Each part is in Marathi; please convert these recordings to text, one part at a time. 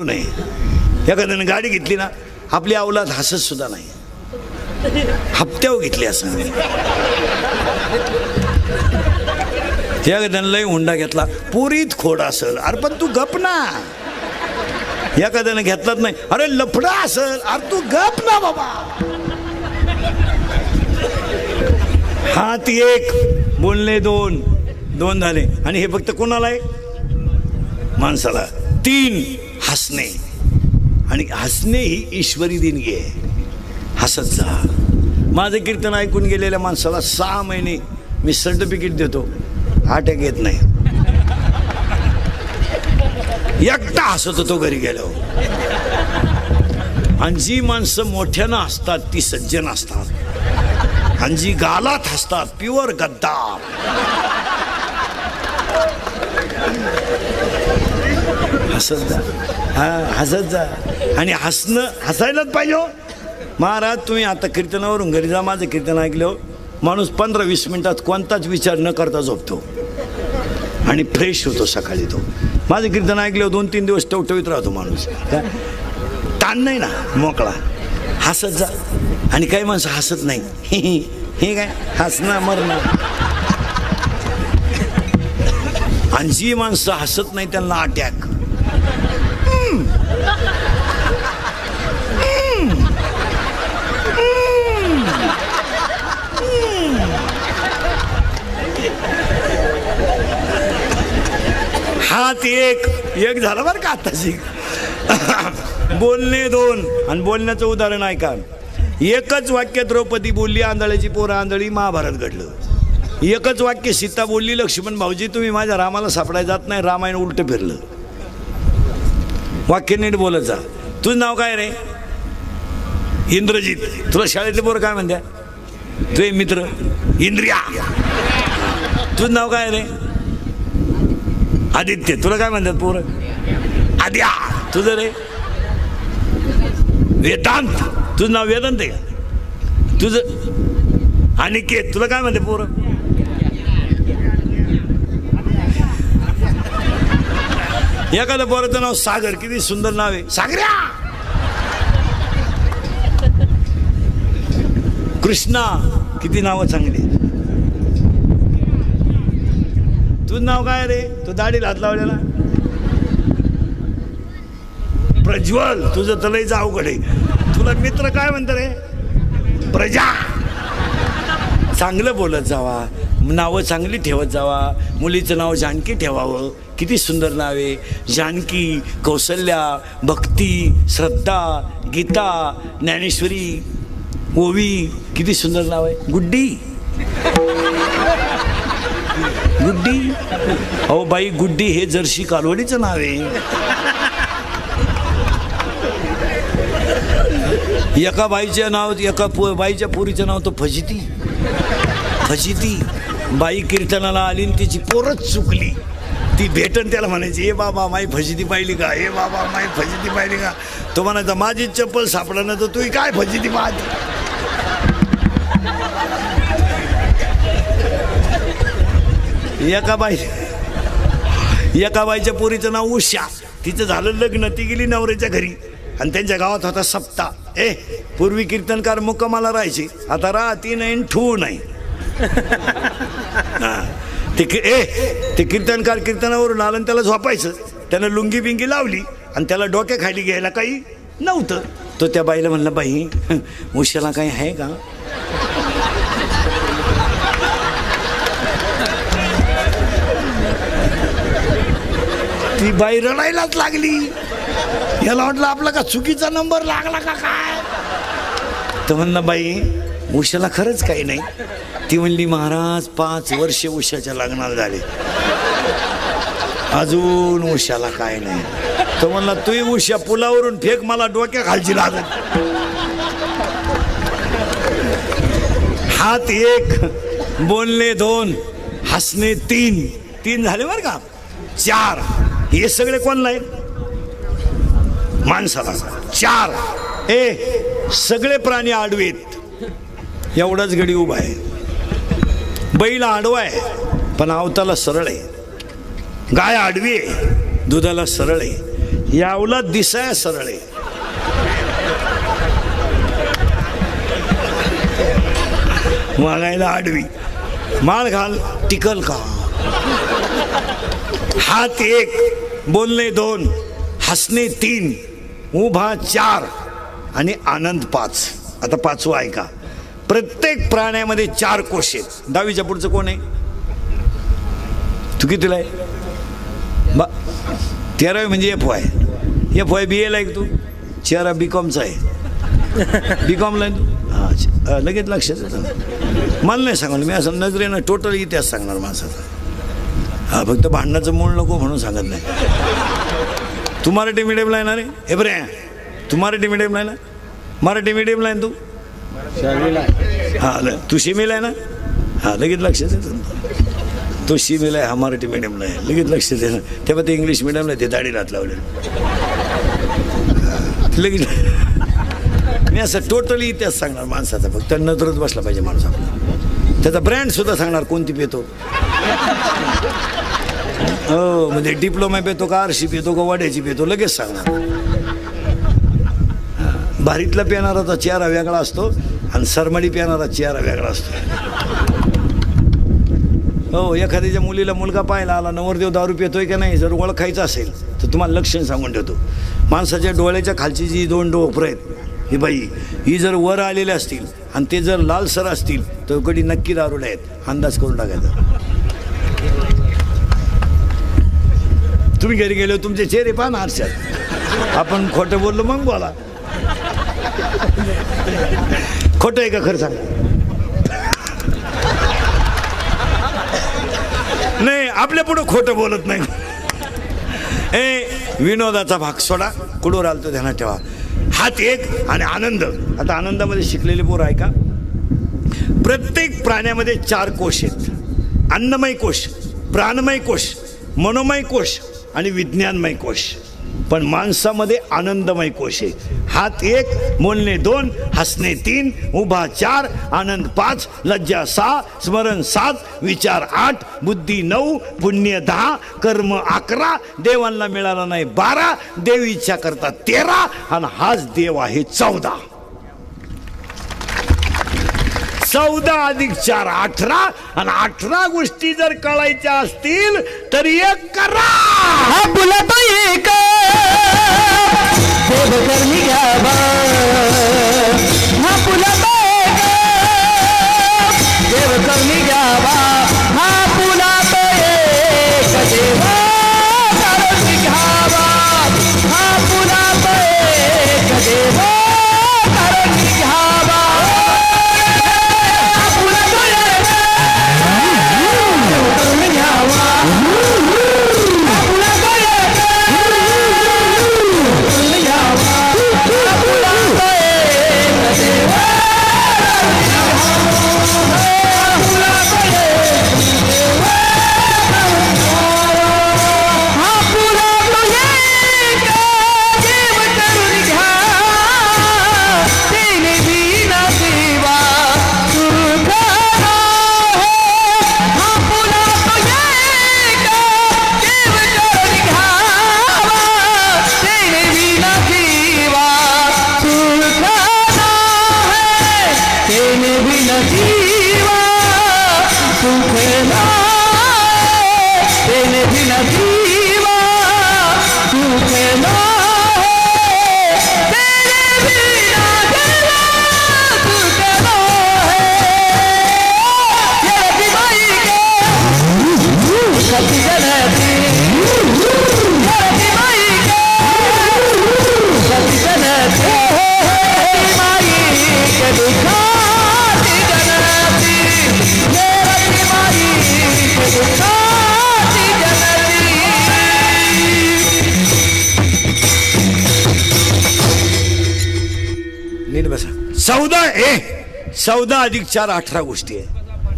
नाही. एखाद्याने गाडी घेतली ना, आपली अवलाद हसत सुद्धा नाही, हप्त्यावर घेतली असं. एखाद्याने लय हुंडा घेतला, पुरीत खोड असेल, अरे पण तू गप ना. एखाद्याने घेतलाच नाही, अरे लफडा असेल, अरे तू गप ना बाबा. हात एक, बोलणे दोन, दोन झाले. आणि हे फक्त कोणाला आहे? माणसाला. तीन, हसणे. आणि हसणे ही ईश्वरी देणगी आहे. हसत जा. माझं कीर्तन ऐकून गेलेल्या माणसाला 6 महिने मी सर्टिफिकेट देतो, अटॅक येत नाही. एकटा हसत होतो घरी गेलो. आणि जी माणसं मोठ्यानं हसतात ती सज्जन असतात, आणि जी गालात हसतात प्युअर गद्दार. हसत जा, हसत जा. आणि हसायलाच पाहिजे. महाराज तुम्ही आता कीर्तनावरून घरी जा, माझं कीर्तन ऐकलं, माणूस 15-20 मिनिटात कोणताच विचार न करता झोपतो आणि फ्रेश होतो सकाळी. तो माझं कीर्तन ऐकलं 2-3 दिवस टवटवीत राहतो माणूस. ताण नाही ना, मोकळा. हसत जा. आणि काही माणसं हसत नाही, हे काय हसणं मरणं. आणि जी माणसं हसत नाही त्यांना अटॅक. हात एक झाला बरं का आताशी. बोलणे दोन. आणि बोलण्याचं उदाहरण ऐका. एकच वाक्य द्रौपदी बोलली, आंधळ्याची पोरं आंधळी, महाभारत घडलं. एकच वाक्य सीता बोलली, लक्ष्मण भाऊजी तुम्ही माझ्या रामाला सापडायला जात नाही, रामायण उलट फिरलं. वाक्य नीट बोलत जा. तुझं नाव काय रे? इंद्रजित. तुला शाळेतले पोरं काय म्हणत्या? तुझे मित्र इंद्रिया. तुझं नाव काय रे? आदित्य. तुला काय म्हणतात पोरं? आद्या. तुझं रे? वेदांत. तुझं नाव वेदांत आहे का? तुझं अनिकेत. तुला काय म्हणते पोरं? एखाद्या पोराचं नाव सागर. किती सुंदर नाव आहे, सागऱ्या. कृष्णा. किती नावं चांगली. तुझं नाव काय रे? तू दाढीला हात लावलेला. प्रज्वल. तुझं तलईचं अवघड आहे. तुला मित्र काय म्हणतं रे? प्रजा. चांगलं बोलत जावा, नावं चांगली ठेवत जावा. मुलीचं नाव जानकी ठेवावं. किती सुंदर नाव आहे. जानकी, कौसल्या, भक्ती, श्रद्धा, गीता, ज्ञानेश्वरी, ओवी. किती सुंदर नाव आहे. गुड्डी. गुड्डी. अहो बाई, गुड्डी हे जर्सी कालवडीचं नाव आहे. एका बाईचं नाव, एका बाईच्या पोरीचं नाव तो फजिती. फजिती. बाई कीर्तनाला आली आणि तिची पोरच चुकली. ती भेटन त्याला म्हणायची, ए बाबा माई फजिती पाहिली का? ए बाबा माई फजिती पाहिली का? तो म्हणायचा माझी चप्पल सापडा ना, तर तू काय फजिती पाहत. एका बाईच्या पोरीचं नाव उषा. तिचं झालं लग्न, ती गेली नवऱ्याच्या घरी आणि त्यांच्या गावात होता सप्ताह. पूर्वी कीर्तनकार मुक्कामाला राहायचे, आता राहती नाही ठू नाही. ते कीर्तनकार कीर्तनावरून आलं, त्याला झोपायचं. त्यानं लुंगी बिंगी लावली आणि त्याला डोक्याखाली घ्यायला काही नव्हतं. तो त्या बाईला म्हणला, बाई उशाला काही आहे का? ती बाई रडायलाच लागली. याला वाटलं आपला का चुकीचा नंबर लागला का काय. तर म्हणला, बाई उशाला खरंच काही नाही. ती म्हणली, महाराज 5 वर्ष उशाच्या लग्नाला झाले, अजून उशाला काय नाही. तो म्हणला, तू उशा पुलावरून फेक, मला डोक्या खालची लागत. हात एक, बोलणे दोन, हसणे तीन. 3 झाले बरं का. 4 हे सगळे कोणला आहे? माणसाला. 4 सगळे प्राणी आडवेत, एवढाच गडी उभा आहे. बैल आडवा आहे पण अवताला सरळ आहे. गाय आडवी आहे, दुधाला सरळ आहे. यावला दिसाय सरळे, वागायला आडवी, माळ घाल टिकल का, हात 1, बोलणे 2, हसणे 3, उभा 4 आणि आनंद 5. आता 5वं ऐका. प्रत्येक प्राण्यामध्ये 4 कोश आहेत. 10वीच्या पुढचं कोण आहे? तू कितीला आहे? 13वी म्हणजे FY. FY BA ला आहे तू? 4 BCOMचा आहे. BCOMला आहे तू? हा, लगेच लक्षात येतं. मला नाही सांगणार मी, असं नजरेनं टोटल इतिहास सांगणार माणसाचा. हा, फक्त भांडणाचं मूळ नको म्हणून सांगत नाही. तू मराठी मिडियमला आहे ना रे? एब्रे तू मराठी मिडियमला आहे ना? मराठी मिडियमला आहे तू? हा, तू शिमेला आहे ना? हा, लगेच लक्षात येतं. तो शिमेला आहे, हा मराठी मिडियमला आहे, लगेच लक्षात येतं. तेव्हा ते इंग्लिश मिडियमला ते दाढी रात लावले लगेच. मी असं टोटली इतिहास सांगणार माणसाचा, फक्त नजरच बसला पाहिजे माणूस आपला. त्याचा ब्रँड सुद्धा सांगणार कोणती पितो. हो, म्हणजे डिप्लोमा पितो का, आरशी पितो का, वाड्याची पितो, लगेच सांगणार. भारीतला पिणाराचा चेहरा वेगळा असतो आणि सरमाडी पिणारा चेहरा वेगळा असतो. हो, एखाद्याच्या मुलीला मुलगा पाहायला आला, नवरदेव दारू पितोय का नाही जर ओळखायचं असेल तर तुम्हाला लक्षण सांगून ठेवतो. माणसाच्या डोळ्याच्या खालची जी 2 डोळं आहेत, ही बाई ही जर वर आलेले असतील आणि ते जर लालसर असतील तर कधी नक्की दारुडे आहेत, अंदाज करून टाकायचा. तुम्ही घरी गेलो तुमचे चेहरे पहा ना आरशात. आपण खोटं बोललो मग बोला. खोटं आहे का खरं सांग? नाही, आपल्या पुढं खोटं बोलत नाही. विनोदाचा भाग सोडा, कुठवर आलतो ध्यानात ठेवा. हात 1 आणि आनंद. आता आनंदामध्ये शिकलेले पोरं आहे का? प्रत्येक प्राण्यामध्ये 4 कोश आहेत. अन्नमय कोश, प्राणमय कोश, मनोमय कोश आणि विज्ञानमय कोश. पण माणसामध्ये आनंदमय कोश आहे. हात 1, बोलणे 2, हसणे 3, उभा 4, आनंद 5, लज्जा 6, स्मरण 7, विचार 8, बुद्धी 9, पुण्य 10, कर्म 11, देवांना मिळाला नाही 12, देव इच्छा करतात 13 आणि हाच देव आहे 14. 14 अधिक 4 18 आणि 18 गोष्टी जर कळायच्या असतील तर एक करा. हा पुला तो एक देव करणी घ्यावा. हा पुला तो एक देव करणी घ्यावा. हा पुला तो एक देव करणी घ्यावा. हा पुला तो एक देव करणी घ्यावा. नीट बसा. 14 अधिक 4 18 गोष्टी आहे.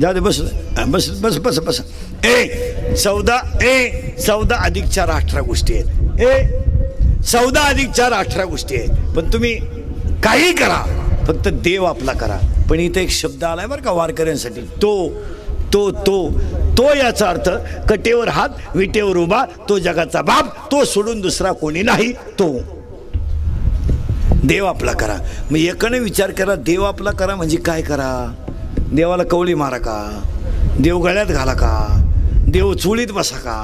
जाऊ दे, बस बस बस बस बस. 14 अधिक 4 18 गोष्टी आहेत. 14 अधिक 4 18 गोष्टी आहेत. पण तुम्ही काही करा, फक्त देव आपला करा. पण इथे एक शब्द आलाय बरं का वारकऱ्यांसाठी, तो तो तो तो याचा अर्थ कटेवर हात विटेवर उभा, तो जगाचा बाप, तो सोडून दुसरा कोणी नाही, तो देव आपला करा. मग एकाने विचार करा देव आपला करा म्हणजे काय करा? देवाला कवळी मारा का? देव गळ्यात घाला का? देव चुळीत बसा का?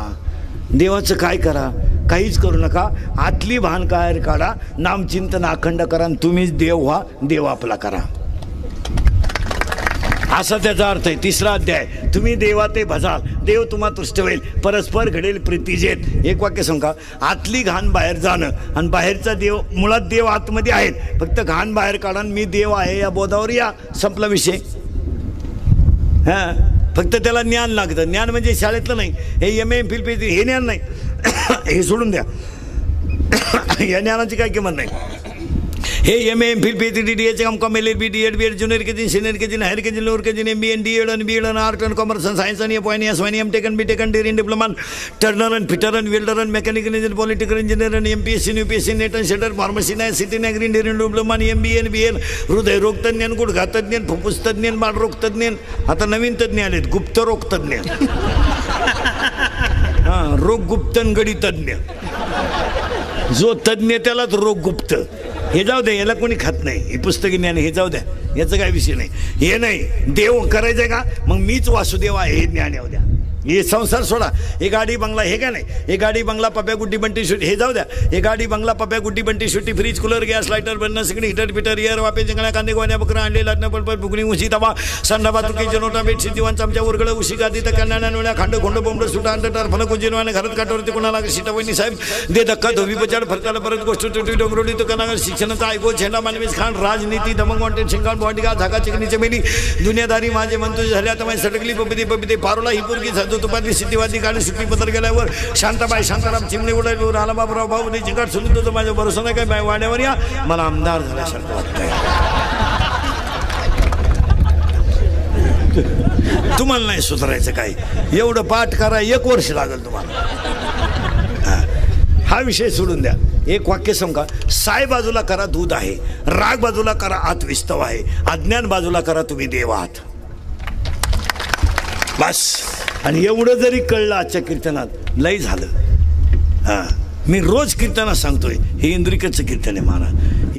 देवाचं काय करा? काहीच करू नका. आतली भान काय काढा, नामचिंतन अखंड करा, तुम्हीच देव व्हा, देव आपला करा, असा त्याचा अर्थ आहे. 3रा अध्याय. तुम्ही देवा ते भजाल, देव तुम्हा तुष्ट होईल, परस्पर घडेल प्रीतीजेत. एक वाक्य सांगा. आतली घाण बाहेर जाणं आणि बाहेरचा देव, मुळात देव आतमध्ये आहेत, फक्त घाण बाहेर काढा, मी देव आहे या बोधावर या, संपला विषय. हां, फक्त त्याला ज्ञान लागतं. ज्ञान म्हणजे शाळेतलं नाही, हे MA MPhil PhD हे ज्ञान नाही. हे सोडून द्या, या ज्ञानाची काय किंमत नाही. हे MA MPhil PhD DH MCom LLB DED BEd junior KG senior KG higher KG lower KG MBA DEd आणि BEd आणि आर्ट आणि कॉमर्स आणि सायन्स आणि FY आणि SY आणि MTech आणि BTech आणि डेअरिंग डिप्लोमा, टर्नर आणि फिटर आणि वेल्डर आणि मेकॅनिकल इंजिनियर, पॉलिटिकल इंजिनियर आणि MPSC आणि UPSC नेट आणि शेटर, फार्मसी नाही सिटी आणि ॲग्री डेअरिंग डिप्लोमा आणि MBA आणि BA, हृदयरोग तज्ञ, गुडघा तज्ञ, फुफ्फुस तज्ञ, बाळरोग तज्ञ. आता नवीन तज्ञ आलेत, गुप्तरोग तज्ञ. हां, रोग गुप्तन गडी तज्ञ. जो तज्ञ त्यालाच रोग गुप्त. हे जाऊ द्या, याला कोणी खात नाही, हे पुस्तकी ज्ञान, हे जाऊ द्या, याचं काय विषय नाही. हे नाही देव करायचं आहे का, मग मीच वासुदेव आहे हे ज्ञान येऊ द्या. हे संसार सोडा. हे गाडी बंगला हे काय नाही, हे गाडी बंगला पप्या गुड्डी बंटी शुटी हे जाऊ द्या. हे गाडी बंगला पप्या गुड्डी बंटी शुटी, फ्रीज कूलर गॅस लायटर बनणं सगळी हिटर पिटर एअर वापे जंगला कांदे गोण्या बकरा आणले लाटणं पडपड फुगणी उशी तवा संडा तुकी जनोटा बेडशीट दिवाण चमच्या उरगळ उशी गादी तर कन्या नोळ्या खांड खोंड बोंबड सुटा अंड टरफल कुंजिनवाने घरात काटवरती कोणाला सीतावणी साहेब दे धक्का धोबी बचाड फरकाला परत गोष्ट तुटी डोंगरोडी तो कनागर शिक्षणाचा ऐको झेंडा मानवीस खान राजनीती दमंग वॉन्टेड शिंगाण बॉन्डिगा धागा चिकनीचे मेली दुनियादारी माझे म्हणतो झाल्या आता माझी सटकली पबिते पबिते पारोला ही पोरगी साधू तुपातली सिद्धीवादी गाडी सुट्टी पत्र गेल्यावर शांताबाई शांताराम चिमणे उडायवर आला बाबराव भाऊ नाही जिंगाट सुनीत होतं. माझ्या भरोसा नाही काय वाड्यावर या, मला आमदार झाल्यासारखं वाटतंय. तुम्हाला नाही सुधारायचं काय, एवढं पाठ करा 1 वर्ष लागेल तुम्हाला. हा विषय सोडून द्या. एक वाक्य सांगा. साय बाजूला करा दूध आहे, राग बाजूला करा आत विस्तव आहे, अज्ञान बाजूला करा तुम्ही देव आहात, बस. आणि एवढं जरी कळलं आजच्या कीर्तनात लय झालं. हां, मी रोज कीर्तनात सांगतोय हे इंद्रिकेचं कीर्तन आहे महाराज.